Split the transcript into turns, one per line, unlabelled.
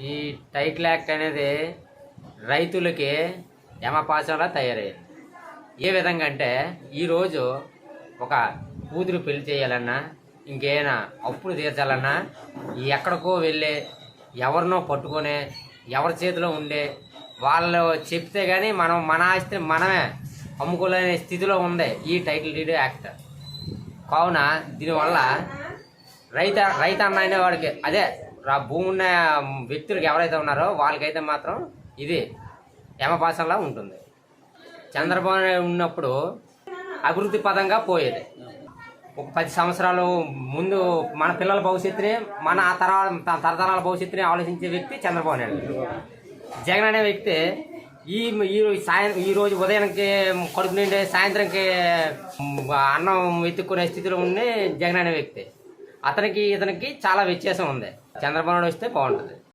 ఈ title act అనేది రైతులకి యమపాశంలా తయారయ్యింది. ఏ విధంగా అంటే ఈరోజు ఒక కూతురు పెళ్లి చేయాలన్నా, ఇంకేమైనా అప్పులు తీర్చాలన్నా ఎక్కడికో వెళ్ళే, ఎవరినో పట్టుకొనే, ఎవరి చేతిలో ఉండే వాళ్ళు చెప్తే కానీ మనం మన ఆస్తిని మనమే అమ్ముకోలేని స్థితిలో ఉంది ఈ టైటిల్ డీడ్ యాక్ట్. కావున దీనివల్ల రైతు అన్న అనేవాడికి, అదే భూమి ఉన్న వ్యక్తులకు ఎవరైతే ఉన్నారో వాళ్ళకైతే మాత్రం ఇది యమపాశంలా ఉంటుంది. చంద్రబాబు నాయుడు ఉన్నప్పుడు అభివృద్ధి పదంగా పోయేది. ఒక 10 సంవత్సరాలు ముందు మన పిల్లల భవిష్యత్తుని, మన తరతరాల భవిష్యత్తుని ఆలోచించే వ్యక్తి చంద్రబాబు నాయుడు. జగన్ అనే వ్యక్తి ఈరోజు ఉదయానికి కడుపు నిండి సాయంత్రంకి అన్నం వెతుక్కునే స్థితిలో ఉండే జగన్ అనే వ్యక్తి. ఇతనికి చాలా వ్యత్యాసం ఉంది. చంద్రబాబు నాయుడు వస్తే బాగుంటుంది.